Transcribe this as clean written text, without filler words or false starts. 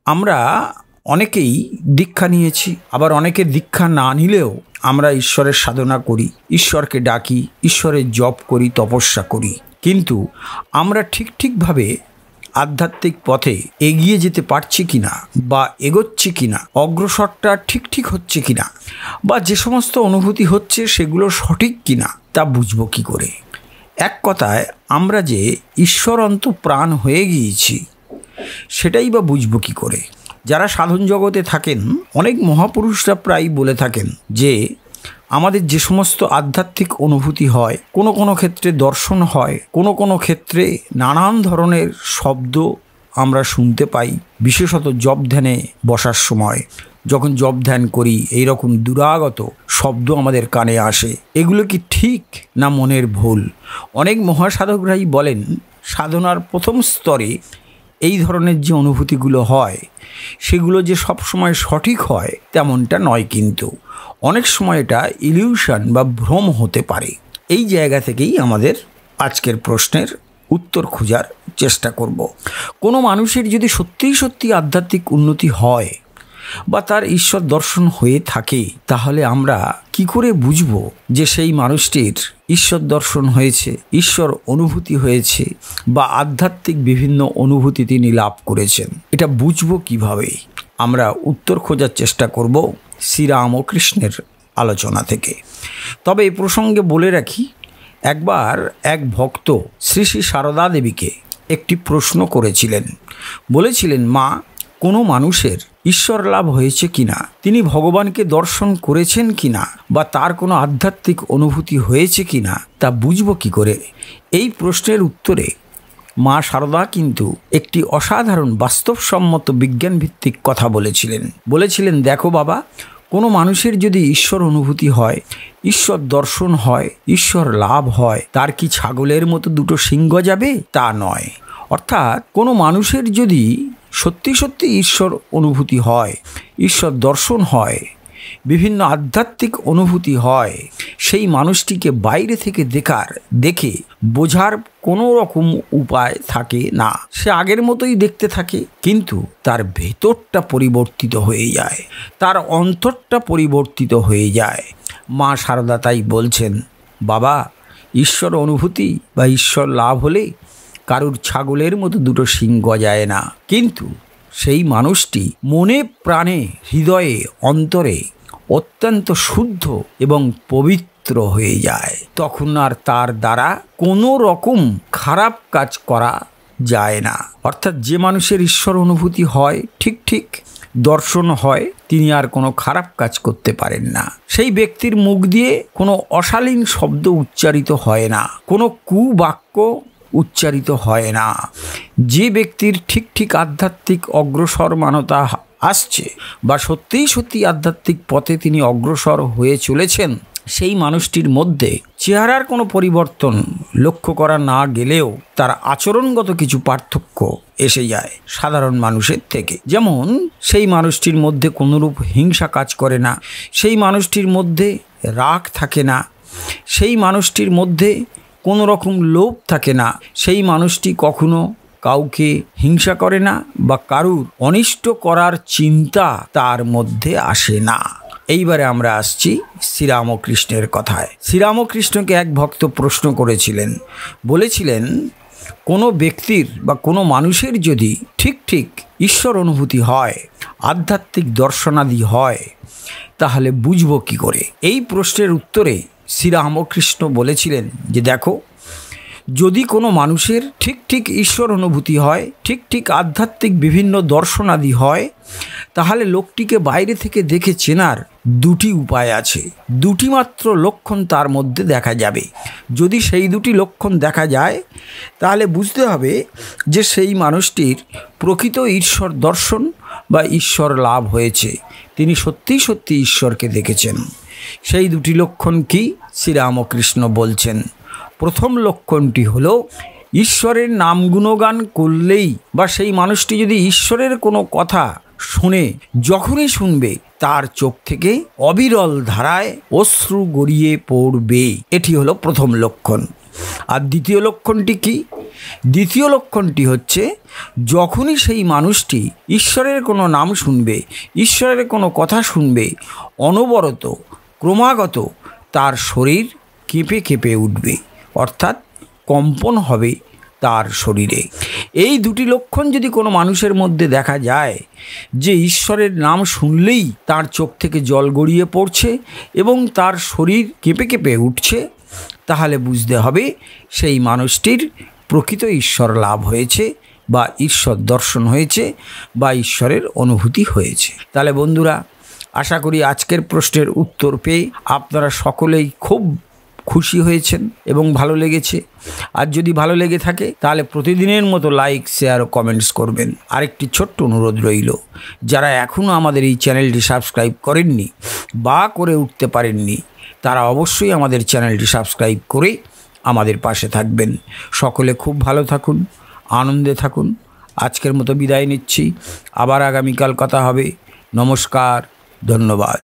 আমরা অনেকেই দীক্ষা নিয়েছি, আবার অনেকে দীক্ষা না নিলেও আমরা ঈশ্বরের সাধনা করি, ঈশ্বরকে ডাকি, ঈশ্বরের জপ করি, তপস্যা করি। কিন্তু আমরা ঠিকভাবে আধ্যাত্মিক পথে এগিয়ে যেতে পারছি কিনা, বা এগোচ্ছি কিনা, অগ্রসরটা ঠিক হচ্ছে কিনা, বা যে সমস্ত অনুভূতি হচ্ছে সেগুলো সঠিক কিনা তা বুঝবো কি করে? এক কথায় আমরা যে ঈশ্বরন্ত প্রাণ হয়ে গিয়েছি সেটাই বা বুঝবো কি করে? যারা সাধন জগতে থাকেন, অনেক মহাপুরুষরা প্রায় বলে থাকেন যে আমাদের যে সমস্ত আধ্যাত্মিক অনুভূতি হয়, কোনো ক্ষেত্রে দর্শন হয়, কোনো ক্ষেত্রে নানান ধরনের শব্দ আমরা শুনতে পাই, বিশেষত জপ ধ্যানে বসার সময় যখন জপ ধ্যান করি এইরকম দুরাগত শব্দ আমাদের কানে আসে। এগুলো কি ঠিক না মনের ভুল? অনেক মহাসাধকরাই বলেন সাধনার প্রথম স্তরে এই ধরনের যে অনুভূতিগুলো হয় সেগুলো যে সব সময় সঠিক হয় তেমনটা নয়, কিন্তু অনেক সময় এটা ইলিউশন বা ভ্রম হতে পারে। এই জায়গা থেকেই আমাদের আজকের প্রশ্নের উত্তর খোঁজার চেষ্টা করব। কোনো মানুষের যদি সত্যি আধ্যাত্মিক উন্নতি হয় বা তার ঈশ্বর দর্শন হয়ে থাকে, তাহলে আমরা কি করে বুঝব যে সেই মানুষটির ঈশ্বর দর্শন হয়েছে, ঈশ্বর অনুভূতি হয়েছে, বা আধ্যাত্মিক বিভিন্ন অনুভূতি তিনি লাভ করেছেন? এটা বুঝবো কিভাবে? আমরা উত্তর খোঁজার চেষ্টা করব শ্রীরামকৃষ্ণের আলোচনা থেকে। তবে এই প্রসঙ্গে বলে রাখি, একবার এক ভক্ত শ্রী শ্রী সারদা দেবীকে একটি প্রশ্ন করেছিলেন। বলেছিলেন, মা, কোনো মানুষের ঈশ্বর লাভ হয়েছে কিনা, তিনি ভগবানকে দর্শন করেছেন কিনা, বা তার কোনো আধ্যাত্মিক অনুভূতি হয়েছে কিনা তা বুঝবো কি করে? এই প্রশ্নের উত্তরে মা সারদা কিন্তু একটি অসাধারণ বাস্তবসম্মত বিজ্ঞানভিত্তিক কথা বলেছিলেন, দেখো বাবা, কোনো মানুষের যদি ঈশ্বর অনুভূতি হয়, ঈশ্বর দর্শন হয়, ঈশ্বর লাভ হয়, তার কি ছাগলের মতো দুটো সিংহ যাবে? তা নয়। অর্থাৎ কোনো মানুষের যদি সত্যি ঈশ্বর অনুভূতি হয়, ঈশ্বর দর্শন হয়, বিভিন্ন আধ্যাত্মিক অনুভূতি হয়, সেই মানুষটিকে বাইরে থেকে দেখে বোঝার কোনো রকম উপায় থাকে না। সে আগের মতোই দেখতে থাকে, কিন্তু তার ভেতরটা পরিবর্তিত হয়ে যায়, তার অন্তরটা পরিবর্তিত হয়ে যায়। মা সারদা তাই বলছেন, বাবা, ঈশ্বর অনুভূতি বা ঈশ্বর লাভ হলে কারুর ছাগলের মতো দুটো শিং গজায় না, কিন্তু সেই মানুষটি মনে প্রাণে হৃদয়ে অন্তরে অত্যন্ত শুদ্ধ এবং পবিত্র হয়ে যায়। তখন আর তার দ্বারা কোনো রকম খারাপ কাজ করা যায় না। অর্থাৎ যে মানুষের ঈশ্বর অনুভূতি হয়, ঠিক দর্শন হয়, তিনি আর কোনো খারাপ কাজ করতে পারেন না। সেই ব্যক্তির মুখ দিয়ে কোনো অশালীন শব্দ উচ্চারিত হয় না, কোনো কুবাক্য উচ্চারিত হয় না। যে ব্যক্তির ঠিক আধ্যাত্মিক অগ্রসর মানতা আসছে, বা সত্যি আধ্যাত্মিক পথে তিনি অগ্রসর হয়ে চলেছেন, সেই মানুষটির মধ্যে চেহারার কোনো পরিবর্তন লক্ষ্য করা না গেলেও তার আচরণগত কিছু পার্থক্য এসে যায় সাধারণ মানুষের থেকে। যেমন সেই মানুষটির মধ্যে কোনোরূপ হিংসা কাজ করে না, সেই মানুষটির মধ্যে রাগ থাকে না, সেই মানুষটির মধ্যে কোনো রকম লোভ থাকে না, সেই মানুষটি কখনো কাউকে হিংসা করে না, বা কারুর অনিষ্ট করার চিন্তা তার মধ্যে আসে না। এইবারে আমরা আসছি শ্রীরামকৃষ্ণের কথায়। শ্রীরামকৃষ্ণকে এক ভক্ত প্রশ্ন করেছিলেন, বলেছিলেন, কোনো ব্যক্তির বা কোনো মানুষের যদি ঠিক ঈশ্বর অনুভূতি হয়, আধ্যাত্মিক দর্শনাদি হয়, তাহলে বুঝবো কি করে? এই প্রশ্নের উত্তরে শ্রীরামকৃষ্ণ বলেছিলেন যে, দেখো, যদি কোনো মানুষের ঠিক ঈশ্বর অনুভূতি হয়, ঠিক আধ্যাত্মিক বিভিন্ন দর্শনাদি হয়, তাহলে লোকটিকে বাইরে থেকে দেখে চেনার দুটি উপায় আছে, দুটি মাত্র লক্ষণ তার মধ্যে দেখা যাবে। যদি সেই দুটি লক্ষণ দেখা যায়, তাহলে বুঝতে হবে যে সেই মানুষটির প্রকৃত ঈশ্বর দর্শন বা ঈশ্বর লাভ হয়েছে, তিনি সত্যি ঈশ্বরকে দেখেছেন। সেই দুটি লক্ষণ কি? শ্রীরামকৃষ্ণ বলছেন, প্রথম লক্ষণটি হলো, ঈশ্বরের নাম গুণগান করলেই, বা সেই মানুষটি যদি ঈশ্বরের কোনো কথা শুনে, যখনই শুনবে তার চোখ থেকে অবিরল ধারায় অশ্রু গড়িয়ে পড়বে। এটি হলো প্রথম লক্ষণ। আর দ্বিতীয় লক্ষণটি কি? দ্বিতীয় লক্ষণটি হচ্ছে যখনই সেই মানুষটি ঈশ্বরের কোনো নাম শুনবে, ঈশ্বরের কোনো কথা শুনবে, অনবরত ক্রমাগত তার শরীর কেঁপে কেঁপে উঠবে, অর্থাৎ কম্পন হবে তার শরীরে। এই দুটি লক্ষণ যদি কোনো মানুষের মধ্যে দেখা যায় যে ঈশ্বরের নাম শুনলেই তার চোখ থেকে জল গড়িয়ে পড়ছে এবং তার শরীর কেঁপে কেঁপে উঠছে, তাহলে বুঝতে হবে সেই মানুষটির প্রকৃত ঈশ্বর লাভ হয়েছে বা ঈশ্বর দর্শন হয়েছে বা ঈশ্বরের অনুভূতি হয়েছে। তাহলে বন্ধুরা, আশা করি আজকের প্রশ্নের উত্তর পেয়ে আপনারা সকলেই খুব খুশি হয়েছেন এবং ভালো লেগেছে। আর যদি ভালো লেগে থাকে তাহলে প্রতিদিনের মতো লাইক, শেয়ার ও কমেন্টস করবেন। আরেকটি ছোট্ট অনুরোধ রইল, যারা এখনও আমাদের এই চ্যানেলটি সাবস্ক্রাইব করেননি বা করে উঠতে পারেননি, তারা অবশ্যই আমাদের চ্যানেলটি সাবস্ক্রাইব করে আমাদের পাশে থাকবেন। সকলে খুব ভালো থাকুন, আনন্দে থাকুন। আজকের মতো বিদায় নিচ্ছি, আবার আগামীকাল কথা হবে। নমস্কার, ধন্যবাদ।